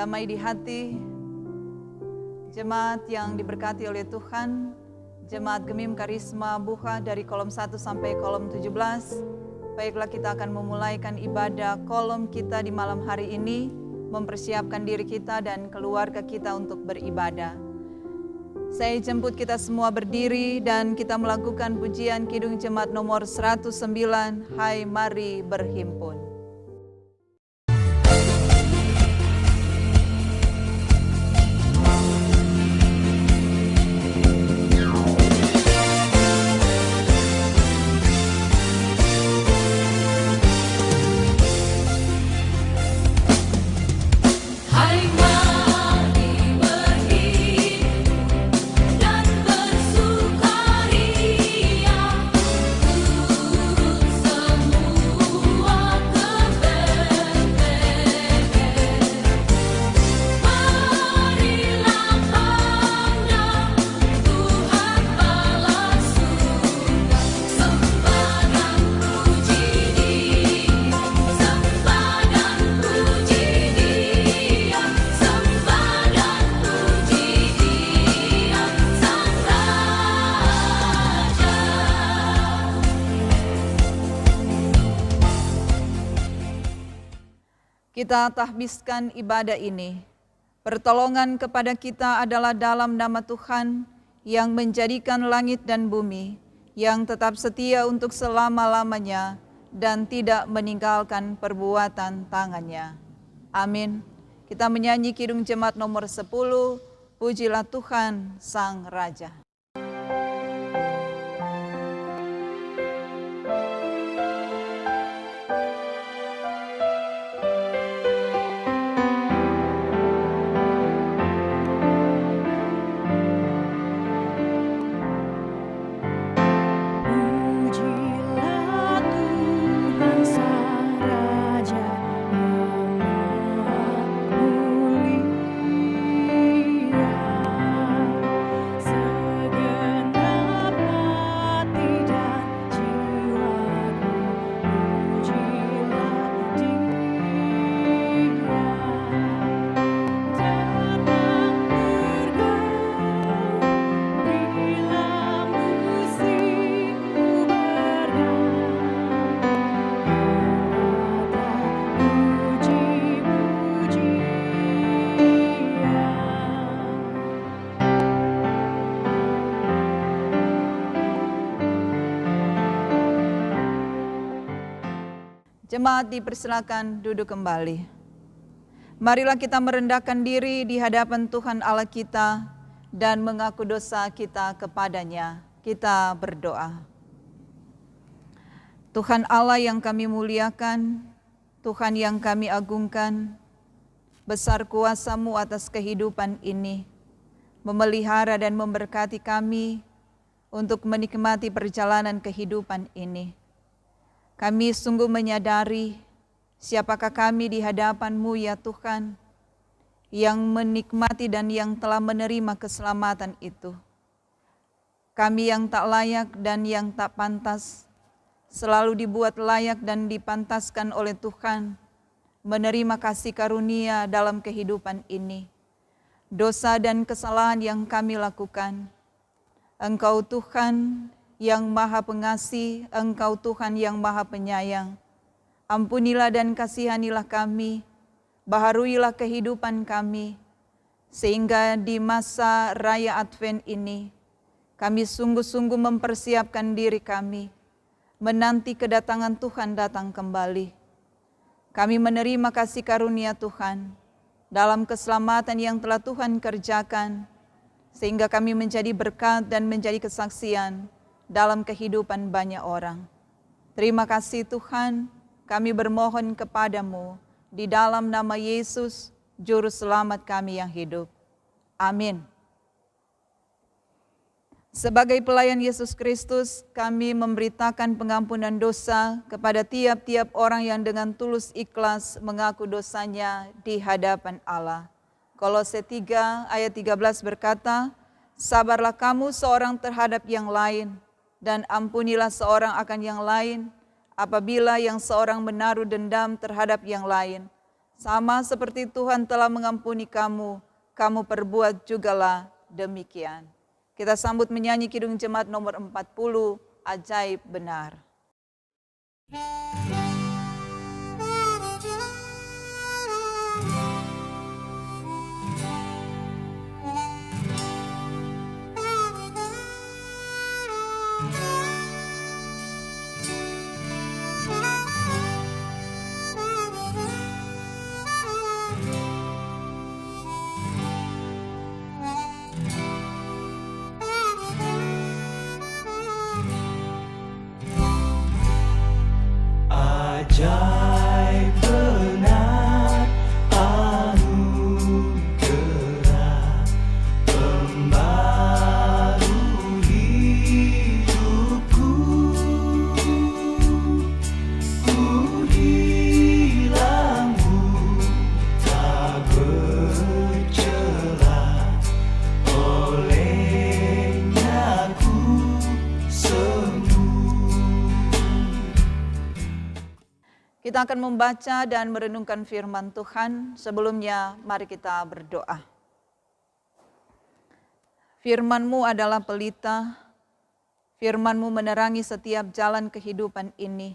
Damai di hati, jemaat yang diberkati oleh Tuhan, jemaat Gemim Karisma Buha dari kolom 1 sampai kolom 17. Baiklah, kita akan memulaikan ibadah kolom kita di malam hari ini, mempersiapkan diri kita dan keluarga kita untuk beribadah. Saya jemput kita semua berdiri dan kita melakukan pujian Kidung Jemaat nomor 109, Hai Mari Berhimpun. Kita tahbiskan ibadah ini. Pertolongan kepada kita adalah dalam nama Tuhan yang menjadikan langit dan bumi, yang tetap setia untuk selama-lamanya dan tidak meninggalkan perbuatan tangannya. Amin. Kita menyanyi Kidung Jemaat nomor 10, Pujilah Tuhan Sang Raja. Jemaat dipersilakan duduk kembali. Marilah kita merendahkan diri di hadapan Tuhan Allah kita dan mengaku dosa kita kepadanya. Kita berdoa. Tuhan Allah yang kami muliakan, Tuhan yang kami agungkan, besar kuasa-Mu atas kehidupan ini, memelihara dan memberkati kami untuk menikmati perjalanan kehidupan ini. Kami sungguh menyadari siapakah kami di hadapan-Mu ya Tuhan, yang menikmati dan yang telah menerima keselamatan itu. Kami yang tak layak dan yang tak pantas, selalu dibuat layak dan dipantaskan oleh Tuhan, menerima kasih karunia dalam kehidupan ini. Dosa dan kesalahan yang kami lakukan, Engkau Tuhan yang Maha Pengasih, Engkau Tuhan yang Maha Penyayang. Ampunilah dan kasihanilah kami, baharuilah kehidupan kami, sehingga di masa Raya Advent ini, kami sungguh-sungguh mempersiapkan diri kami, menanti kedatangan Tuhan datang kembali. Kami menerima kasih karunia Tuhan, dalam keselamatan yang telah Tuhan kerjakan, sehingga kami menjadi berkat dan menjadi kesaksian dalam kehidupan banyak orang. Terima kasih Tuhan, kami bermohon kepadamu di dalam nama Yesus, Juru Selamat kami yang hidup. Amin. Sebagai pelayan Yesus Kristus, kami memberitakan pengampunan dosa kepada tiap-tiap orang yang dengan tulus ikhlas mengaku dosanya di hadapan Allah. Kolose 3 ayat 13 berkata, sabarlah kamu seorang terhadap yang lain, dan ampunilah seorang akan yang lain, apabila yang seorang menaruh dendam terhadap yang lain. Sama seperti Tuhan telah mengampuni kamu, kamu perbuat jugalah demikian. Kita sambut menyanyi Kidung Jemaat nomor 40, Ajaib Benar. Ajaib benar anugerah pembaru hidupku, ku hilang tak bercela, olehnya ku sembuh. Kita akan membaca dan merenungkan firman Tuhan. Sebelumnya, mari kita berdoa. Firman-Mu adalah pelita, firman-Mu menerangi setiap jalan kehidupan ini,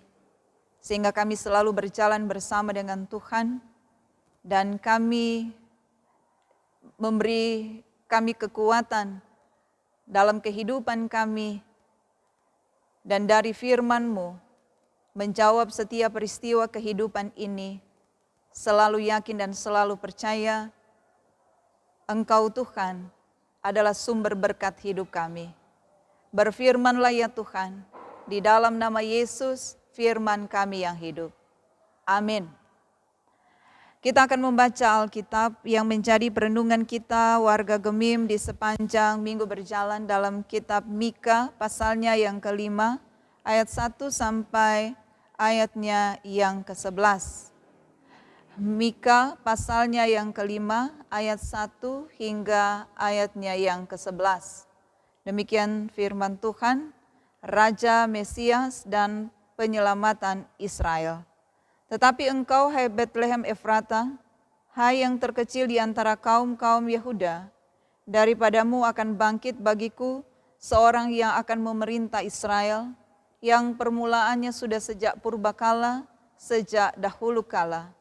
sehingga kami selalu berjalan bersama dengan Tuhan, dan kami memberi kami kekuatan dalam kehidupan kami, dan dari firman-Mu menjawab setiap peristiwa kehidupan ini, selalu yakin dan selalu percaya Engkau Tuhan adalah sumber berkat hidup kami. Berfirmanlah ya Tuhan, di dalam nama Yesus, firman kami yang hidup. Amin. Kita akan membaca Alkitab yang menjadi perenungan kita warga Gemim di sepanjang minggu berjalan dalam kitab Mika, pasalnya yang kelima, ayat 1 sampai ayatnya yang ke-11. Mika pasalnya yang kelima, ayat 1 hingga ayatnya yang ke-11. Demikian firman Tuhan, Raja Mesias dan penyelamatan Israel. Tetapi engkau, hai Betlehem Efrata, hai yang terkecil di antara kaum-kaum Yehuda, daripadamu akan bangkit bagiku seorang yang akan memerintah Israel, yang permulaannya sudah sejak purbakala, sejak dahulu kala.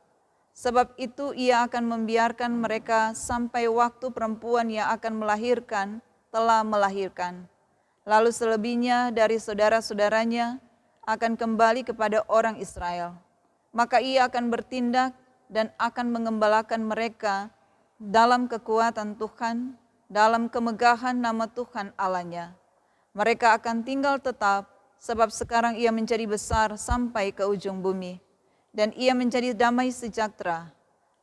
Sebab itu ia akan membiarkan mereka sampai waktu perempuan yang akan melahirkan telah melahirkan. Lalu selebihnya dari saudara-saudaranya akan kembali kepada orang Israel. Maka ia akan bertindak dan akan mengembalakan mereka dalam kekuatan Tuhan, dalam kemegahan nama Tuhan Allahnya. Mereka akan tinggal tetap, sebab sekarang ia menjadi besar sampai ke ujung bumi. Dan ia menjadi damai sejahtera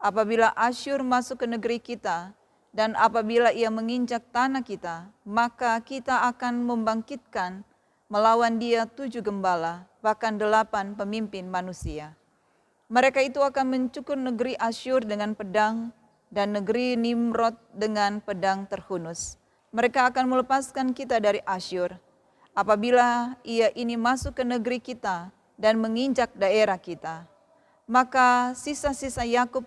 apabila Asyur masuk ke negeri kita, dan apabila ia menginjak tanah kita, maka kita akan membangkitkan melawan dia 7 gembala, bahkan 8 pemimpin manusia. Mereka itu akan mencukur negeri Asyur dengan pedang, dan negeri Nimrod dengan pedang terhunus. Mereka akan melepaskan kita dari Asyur, apabila ia ini masuk ke negeri kita dan menginjak daerah kita. Maka sisa-sisa Yakub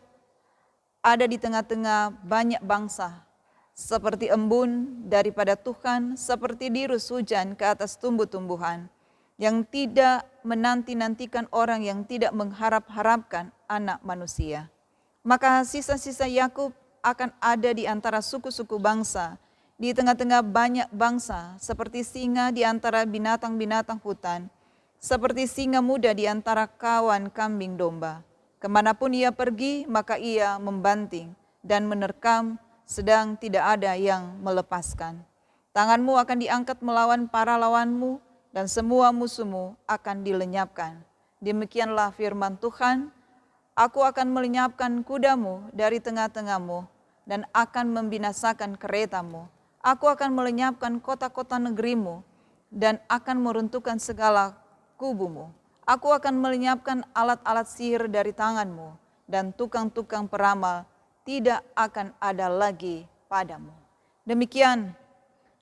ada di tengah-tengah banyak bangsa, seperti embun daripada Tuhan, seperti dirus hujan ke atas tumbuh-tumbuhan, yang tidak menanti-nantikan orang, yang tidak mengharap-harapkan anak manusia. Maka sisa-sisa Yakub akan ada di antara suku-suku bangsa, di tengah-tengah banyak bangsa, seperti singa di antara binatang-binatang hutan, seperti singa muda di antara kawan kambing domba. Kemanapun ia pergi, maka ia membanting dan menerkam, sedang tidak ada yang melepaskan. Tanganmu akan diangkat melawan para lawanmu, dan semua musuhmu akan dilenyapkan. Demikianlah firman Tuhan, aku akan melenyapkan kudamu dari tengah-tengahmu, dan akan membinasakan keretamu. Aku akan melenyapkan kota-kota negerimu, dan akan meruntuhkan segala kubumu. Aku akan melenyapkan alat-alat sihir dari tanganmu, dan tukang-tukang peramal tidak akan ada lagi padamu. Demikian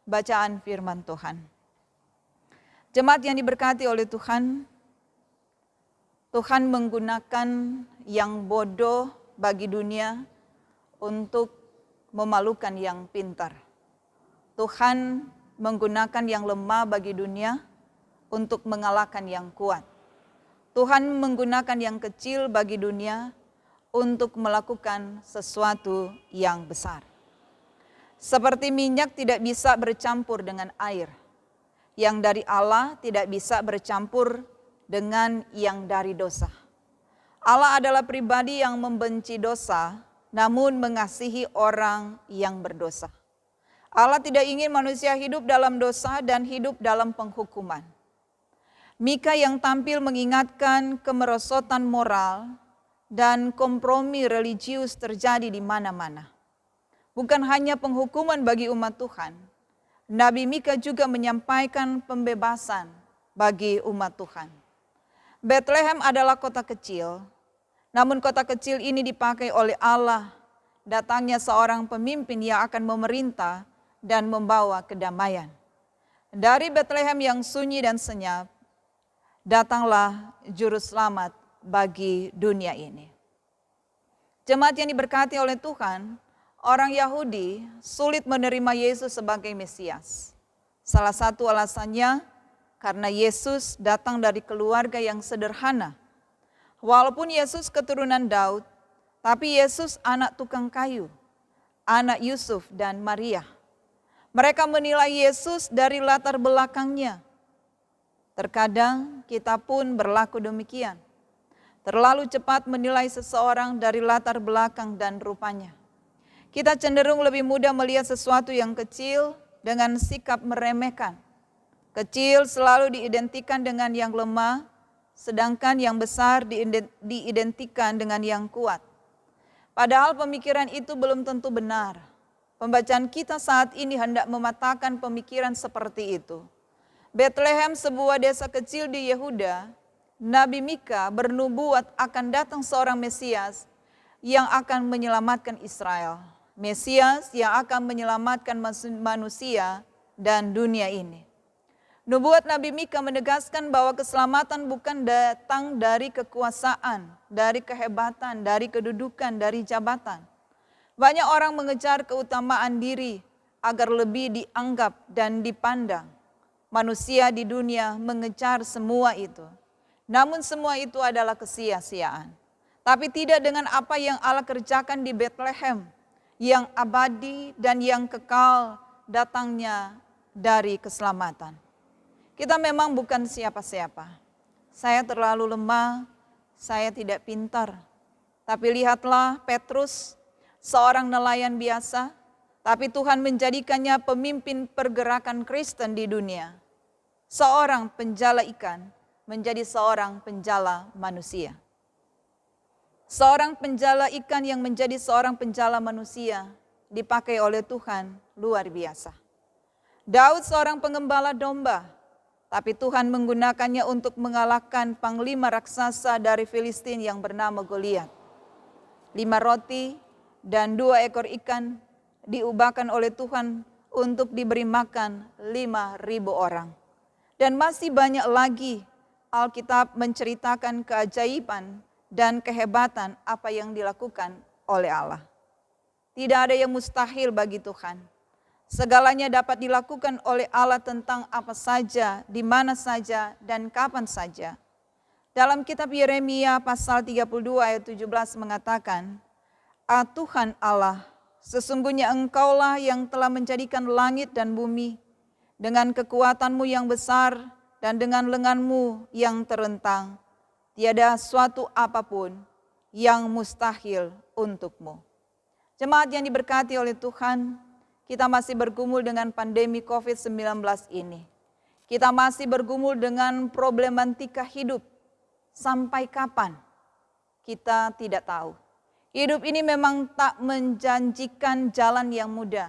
bacaan firman Tuhan. Jemaat yang diberkati oleh Tuhan, Tuhan menggunakan yang bodoh bagi dunia untuk memalukan yang pintar. Tuhan menggunakan yang lemah bagi dunia untuk mengalahkan yang kuat. Tuhan menggunakan yang kecil bagi dunia untuk melakukan sesuatu yang besar. Seperti minyak tidak bisa bercampur dengan air, yang dari Allah tidak bisa bercampur dengan yang dari dosa. Allah adalah pribadi yang membenci dosa, namun mengasihi orang yang berdosa. Allah tidak ingin manusia hidup dalam dosa dan hidup dalam penghukuman. Mika yang tampil mengingatkan kemerosotan moral dan kompromi religius terjadi di mana-mana. Bukan hanya penghukuman bagi umat Tuhan, Nabi Mika juga menyampaikan pembebasan bagi umat Tuhan. Bethlehem adalah kota kecil, namun kota kecil ini dipakai oleh Allah. Datangnya seorang pemimpin yang akan memerintah dan membawa kedamaian. Dari Bethlehem yang sunyi dan senyap, datanglah juru selamat bagi dunia ini. Jemaat yang diberkati oleh Tuhan, orang Yahudi sulit menerima Yesus sebagai Mesias. Salah satu alasannya karena Yesus datang dari keluarga yang sederhana. Walaupun Yesus keturunan Daud, tapi Yesus anak tukang kayu, anak Yusuf dan Maria. Mereka menilai Yesus dari latar belakangnya. Terkadang kita pun berlaku demikian. Terlalu cepat menilai seseorang dari latar belakang dan rupanya. Kita cenderung lebih mudah melihat sesuatu yang kecil dengan sikap meremehkan. Kecil selalu diidentikan dengan yang lemah, sedangkan yang besar diidentikan dengan yang kuat. Padahal pemikiran itu belum tentu benar. Pembacaan kita saat ini hendak mematahkan pemikiran seperti itu. Bethlehem, sebuah desa kecil di Yehuda, Nabi Mika bernubuat akan datang seorang Mesias yang akan menyelamatkan Israel. Mesias yang akan menyelamatkan manusia dan dunia ini. Nubuat Nabi Mika menegaskan bahwa keselamatan bukan datang dari kekuasaan, dari kehebatan, dari kedudukan, dari jabatan. Banyak orang mengejar keutamaan diri agar lebih dianggap dan dipandang. Manusia di dunia mengejar semua itu. Namun semua itu adalah kesia-siaan. Tapi tidak dengan apa yang Allah kerjakan di Bethlehem, yang abadi dan yang kekal datangnya dari keselamatan. Kita memang bukan siapa-siapa. Saya terlalu lemah, saya tidak pintar. Tapi lihatlah Petrus, seorang nelayan biasa, tapi Tuhan menjadikannya pemimpin pergerakan Kristen di dunia. Seorang penjala ikan menjadi seorang penjala manusia. Seorang penjala ikan yang menjadi seorang penjala manusia dipakai oleh Tuhan luar biasa. Daud seorang pengembala domba, tapi Tuhan menggunakannya untuk mengalahkan panglima raksasa dari Filistin yang bernama Goliat. 5 roti dan 2 ekor ikan diubahkan oleh Tuhan untuk diberi makan 5.000 orang. Dan masih banyak lagi Alkitab menceritakan keajaiban dan kehebatan apa yang dilakukan oleh Allah. Tidak ada yang mustahil bagi Tuhan. Segalanya dapat dilakukan oleh Allah tentang apa saja, di mana saja, dan kapan saja. Dalam kitab Yeremia pasal 32 ayat 17 mengatakan, Tuhan Allah, sesungguhnya Engkaulah yang telah menjadikan langit dan bumi, dengan kekuatanmu yang besar dan dengan lenganmu yang terentang. Tiada suatu apapun yang mustahil untukmu. Jemaat yang diberkati oleh Tuhan, kita masih bergumul dengan pandemi COVID-19 ini. Kita masih bergumul dengan problematika hidup. Sampai kapan? Kita tidak tahu. Hidup ini memang tak menjanjikan jalan yang mudah.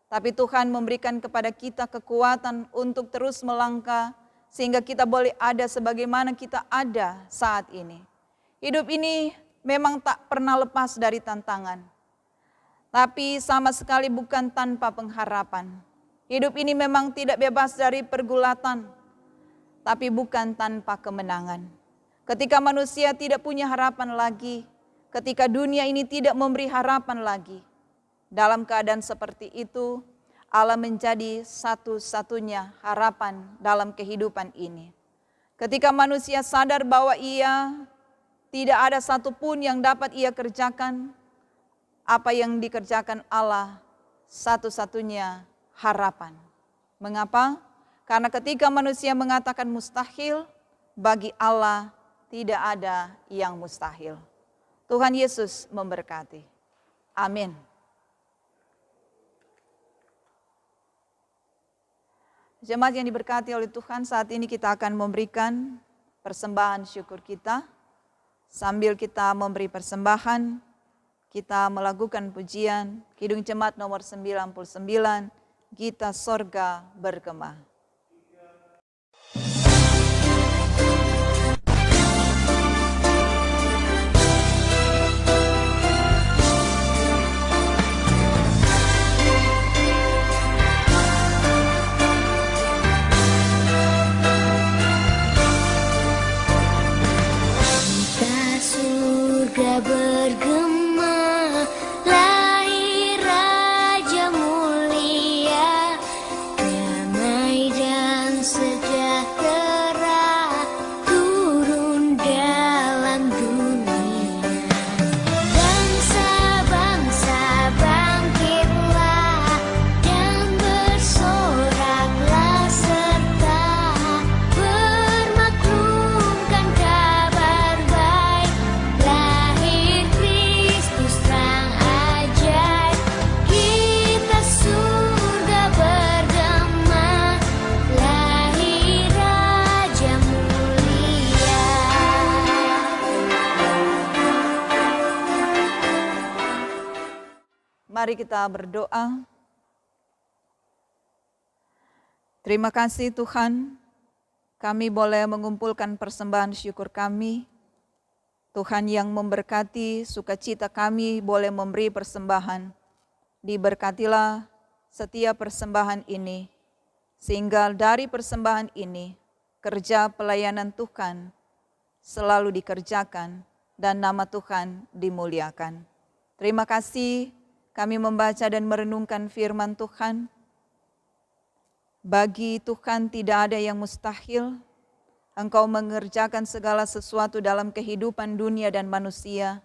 Tapi Tuhan memberikan kepada kita kekuatan untuk terus melangkah, sehingga kita boleh ada sebagaimana kita ada saat ini. Hidup ini memang tak pernah lepas dari tantangan. Tapi sama sekali bukan tanpa pengharapan. Hidup ini memang tidak bebas dari pergulatan, tapi bukan tanpa kemenangan. Ketika manusia tidak punya harapan lagi, ketika dunia ini tidak memberi harapan lagi. Dalam keadaan seperti itu, Allah menjadi satu-satunya harapan dalam kehidupan ini. Ketika manusia sadar bahwa ia tidak ada satupun yang dapat ia kerjakan, apa yang dikerjakan Allah satu-satunya harapan. Mengapa? Karena ketika manusia mengatakan mustahil, bagi Allah tidak ada yang mustahil. Tuhan Yesus memberkati. Amin. Jemaat yang diberkati oleh Tuhan, saat ini kita akan memberikan persembahan syukur kita. Sambil kita memberi persembahan, kita melakukan pujian Kidung Jemaat nomor 99, Gita Sorga Bergema. Bergema, lahir Raja mulia, damai dan sejahtera turun dalam dunia. Bangsa-bangsa bangkitlah dan bersoraklah serta bermaklumkan kabar baik. Lahir Kristus terang ajaib, kita surga bergema, lahir Raja mulia. Mari kita berdoa. Terima kasih Tuhan, kami boleh mengumpulkan persembahan syukur kami. Tuhan yang memberkati sukacita kami boleh memberi persembahan. Diberkatilah setiap persembahan ini, sehingga dari persembahan ini kerja pelayanan Tuhan selalu dikerjakan dan nama Tuhan dimuliakan. Terima kasih kami membaca dan merenungkan firman Tuhan. Bagi Tuhan tidak ada yang mustahil. Engkau mengerjakan segala sesuatu dalam kehidupan dunia dan manusia.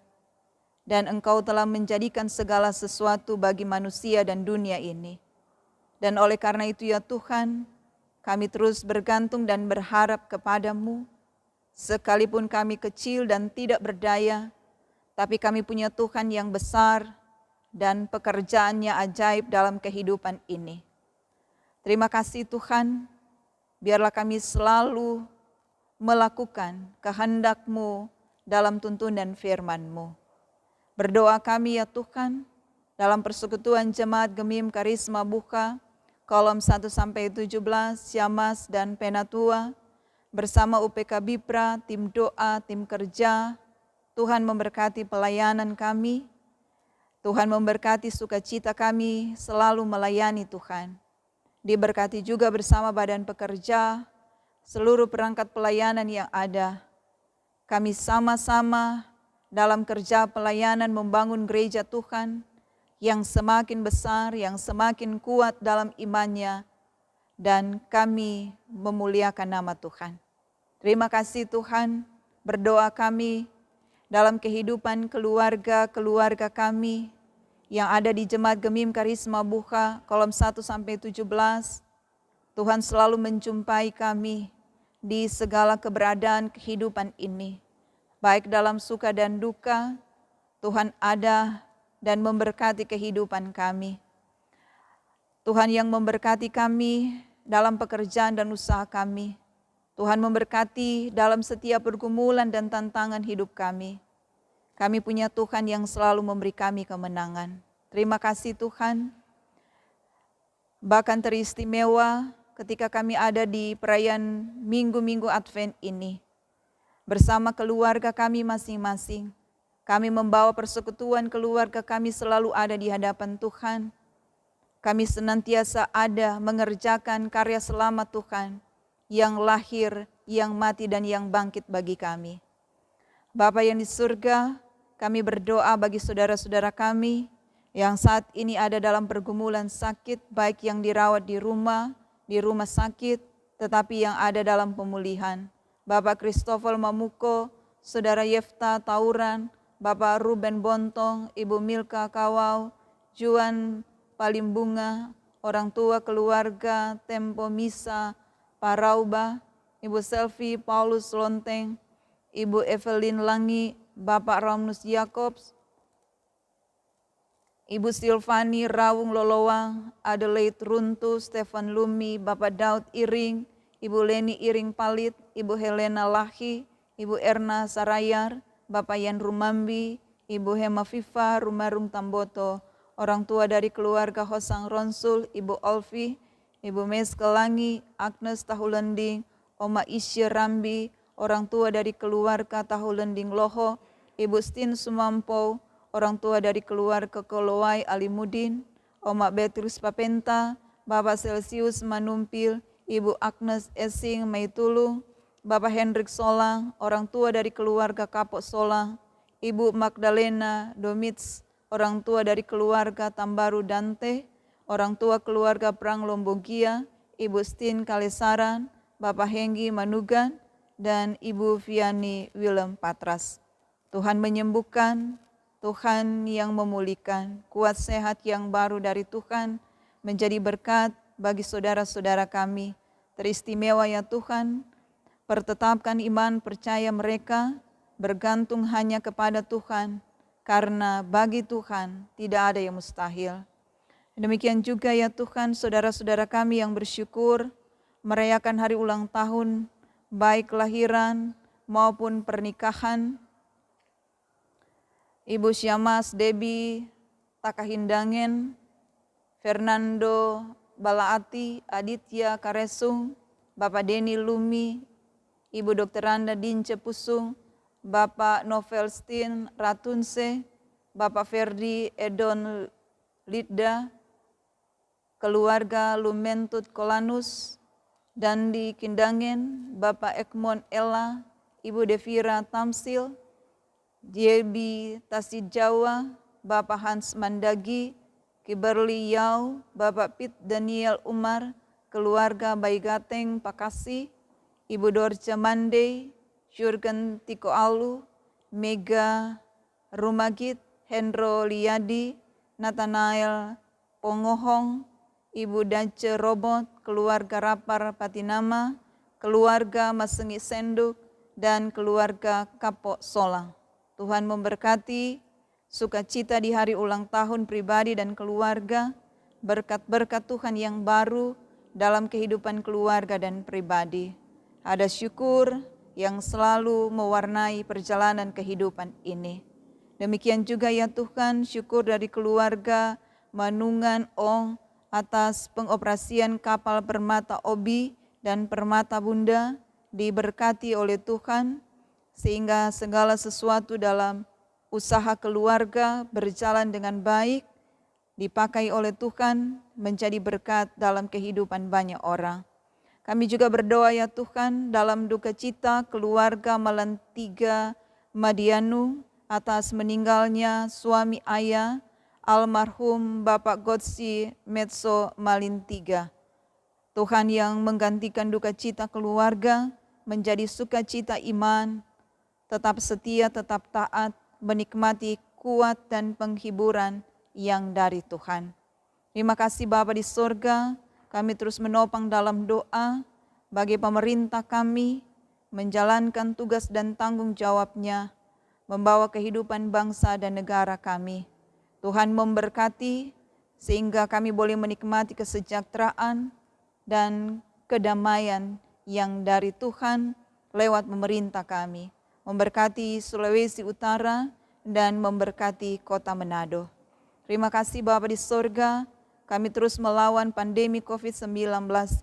Dan Engkau telah menjadikan segala sesuatu bagi manusia dan dunia ini. Dan oleh karena itu ya Tuhan, kami terus bergantung dan berharap kepadamu. Sekalipun kami kecil dan tidak berdaya, tapi kami punya Tuhan yang besar dan pekerjaannya ajaib dalam kehidupan ini. Terima kasih Tuhan, biarlah kami selalu melakukan kehendak-Mu dalam tuntunan firman-Mu. Berdoa kami ya Tuhan, dalam persekutuan Jemaat Gemim Karisma Buka, kolom 1-17, Syamas dan Penatua, bersama UPK Bipra, tim doa, tim kerja, Tuhan memberkati pelayanan kami, Tuhan memberkati sukacita kami selalu melayani Tuhan. Diberkati juga bersama badan pekerja, seluruh perangkat pelayanan yang ada. Kami sama-sama dalam kerja pelayanan membangun gereja Tuhan yang semakin besar, yang semakin kuat dalam imannya, dan kami memuliakan nama Tuhan. Terima kasih Tuhan, berdoa kami dalam kehidupan keluarga-keluarga kami yang ada di Jemaat Gemim Karisma Buka, kolom 1-17, Tuhan selalu menjumpai kami di segala keberadaan kehidupan ini. Baik dalam suka dan duka, Tuhan ada dan memberkati kehidupan kami. Tuhan yang memberkati kami dalam pekerjaan dan usaha kami. Tuhan memberkati dalam setiap pergumulan dan tantangan hidup kami. Kami punya Tuhan yang selalu memberi kami kemenangan. Terima kasih Tuhan. Bahkan teristimewa ketika kami ada di perayaan minggu-minggu Advent ini. Bersama keluarga kami masing-masing. Kami membawa persekutuan keluarga kami selalu ada di hadapan Tuhan. Kami senantiasa ada mengerjakan karya selamat Tuhan yang lahir, yang mati dan yang bangkit bagi kami. Bapa yang di surga, kami berdoa bagi saudara-saudara kami yang saat ini ada dalam pergumulan sakit, baik yang dirawat di rumah sakit, tetapi yang ada dalam pemulihan. Bapak Christopher Mamuko, Saudara Yefta Tauran, Bapak Ruben Bontong, Ibu Milka Kawau, Juan Palimbunga, orang tua keluarga Tempo Misa Parauba, Ibu Selvi Paulus Lonteng, Ibu Evelyn Langi, Bapak Ramnus Yakobs, Ibu Silvani Rawung Lolowang, Adelaide Runtu, Stefan Lumi, Bapak Daud Iring, Ibu Leni Iring Palit, Ibu Helena Lahi, Ibu Erna Sarayar, Bapak Yan Rumambi, Ibu Hema Viva Rumarung Tamboto, orang tua dari keluarga Hosang Ronsul, Ibu Olvi, Ibu Meskelangi, Agnes Tahulending, Oma Isya Rambi, orang tua dari keluarga Tahulending Loho, Ibu Stin Sumampo, orang tua dari keluarga Kolowai Alimudin, Oma Beatrice Papenta, Bapak Celsius Manumpil, Ibu Agnes Esing Maitulung, Bapak Hendrik Solang, orang tua dari keluarga Kapok Solang, Ibu Magdalena Domits, orang tua dari keluarga Tambaru Dante, orang tua keluarga Prang Lombogia, Ibu Stin Kalesaran, Bapak Henggi Manugan, dan Ibu Viani Willem Patras. Tuhan menyembuhkan, Tuhan yang memulihkan, kuat sehat yang baru dari Tuhan menjadi berkat bagi saudara-saudara kami. Teristimewa ya Tuhan, pertetapkan iman percaya mereka bergantung hanya kepada Tuhan, karena bagi Tuhan tidak ada yang mustahil. Demikian juga ya Tuhan, saudara-saudara kami yang bersyukur merayakan hari ulang tahun, baik kelahiran maupun pernikahan, Ibu Syamas Debi Takahindangen, Fernando Balaati, Aditya Karesung, Bapak Deni Lumi, Ibu Dr. Randa Dince Pusung, Bapak Novel Stin Ratunse, Bapak Ferdi Edon Lidda, keluarga Lumentut Kolanus, Dandi Kindangen, Bapak Ekmon Ella, Ibu Devira Tamsil, Jebi Tasid Jawa, Bapak Hans Mandagi, Kiberly Yau, Bapak Pit Daniel Umar, keluarga Baigateng Pakasi, Ibu Dorce Mande, Jurgen Tiko Alu, Mega Rumagit, Hendro Liadi, Nathanael Pongohong, Ibu Dace Robot, keluarga Rapar Patinama, keluarga Masengi Senduk, dan keluarga Kapok Solang. Tuhan memberkati sukacita di hari ulang tahun pribadi dan keluarga, berkat-berkat Tuhan yang baru dalam kehidupan keluarga dan pribadi. Ada syukur yang selalu mewarnai perjalanan kehidupan ini. Demikian juga ya Tuhan, syukur dari keluarga Manungan Ong atas pengoperasian kapal Permata Obi dan Permata Bunda diberkati oleh Tuhan, sehingga segala sesuatu dalam usaha keluarga berjalan dengan baik, dipakai oleh Tuhan menjadi berkat dalam kehidupan banyak orang. Kami juga berdoa ya Tuhan dalam duka cita keluarga Malantiga Madianu atas meninggalnya suami ayah almarhum Bapak Gotsi Metso Malintiga. Tuhan yang menggantikan duka cita keluarga menjadi sukacita iman, tetap setia, tetap taat, menikmati kuat dan penghiburan yang dari Tuhan. Terima kasih Bapa di sorga, kami terus menopang dalam doa bagi pemerintah kami, menjalankan tugas dan tanggung jawabnya, membawa kehidupan bangsa dan negara kami. Tuhan memberkati sehingga kami boleh menikmati kesejahteraan dan kedamaian yang dari Tuhan lewat pemerintah kami. Memberkati Sulawesi Utara dan memberkati kota Manado. Terima kasih Bapa di sorga, kami terus melawan pandemi COVID-19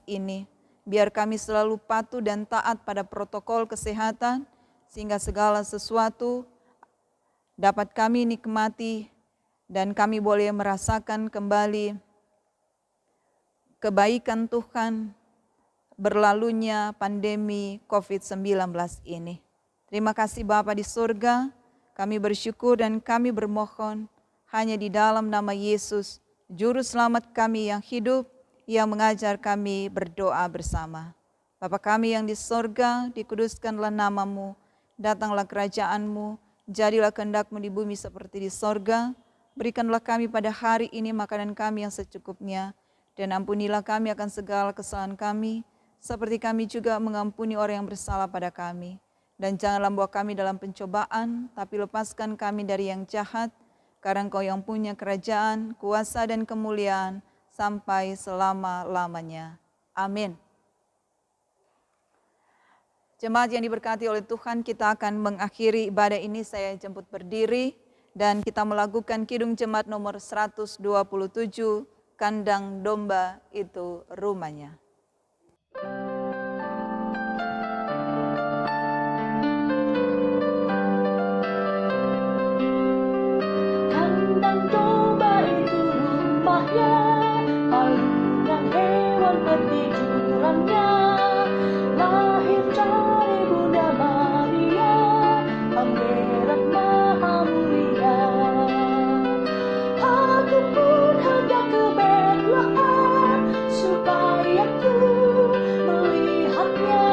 ini. Biar kami selalu patuh dan taat pada protokol kesehatan, sehingga segala sesuatu dapat kami nikmati dan kami boleh merasakan kembali kebaikan Tuhan berlalunya pandemi COVID-19 ini. Terima kasih Bapa di surga, Kami bersyukur dan kami bermohon hanya di dalam nama Yesus, Juru Selamat kami yang hidup, yang mengajar kami berdoa bersama. Bapa kami yang di sorga, dikuduskanlah namamu, datanglah kerajaan-Mu, jadilah kehendak-Mu di bumi seperti di sorga. Berikanlah kami pada hari ini makanan kami yang secukupnya, dan ampunilah kami akan segala kesalahan kami, seperti kami juga mengampuni orang yang bersalah pada kami. Dan janganlah bawa kami dalam pencobaan, tapi lepaskan kami dari yang jahat, karena Engkau yang punya kerajaan, kuasa dan kemuliaan, sampai selama-lamanya. Amin. Jemaat yang diberkati oleh Tuhan, kita akan mengakhiri ibadah ini. Saya jemput berdiri dan kita melakukan Kidung Jemaat nomor 127, Kandang Domba Itu Rumahnya. Kandang domba itu rumahnya, palungan hewan pertidurannya. Lahir dari Bunda Maria, Pangeran Maha Mulia. Aku pun hendak ke Betlehem, supaya ku melihatnya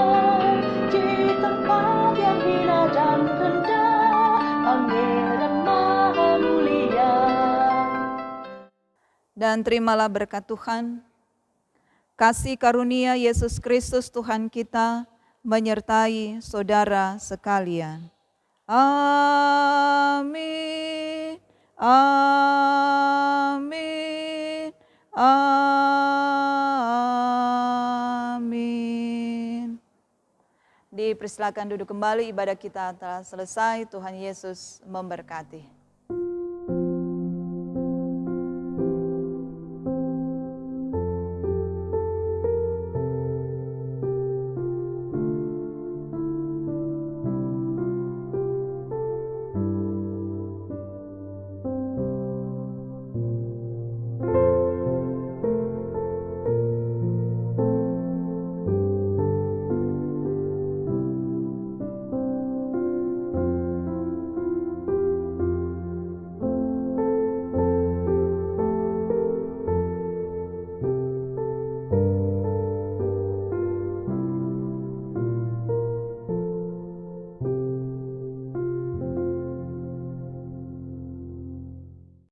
di tempat yang hina dan rendah, Pangeran Maha Mulia. Dan terimalah berkat Tuhan. Kasih karunia Yesus Kristus Tuhan kita menyertai saudara sekalian. Amin. Amin. Amin. Dipersilakan duduk kembali, ibadah kita telah selesai. Tuhan Yesus memberkati.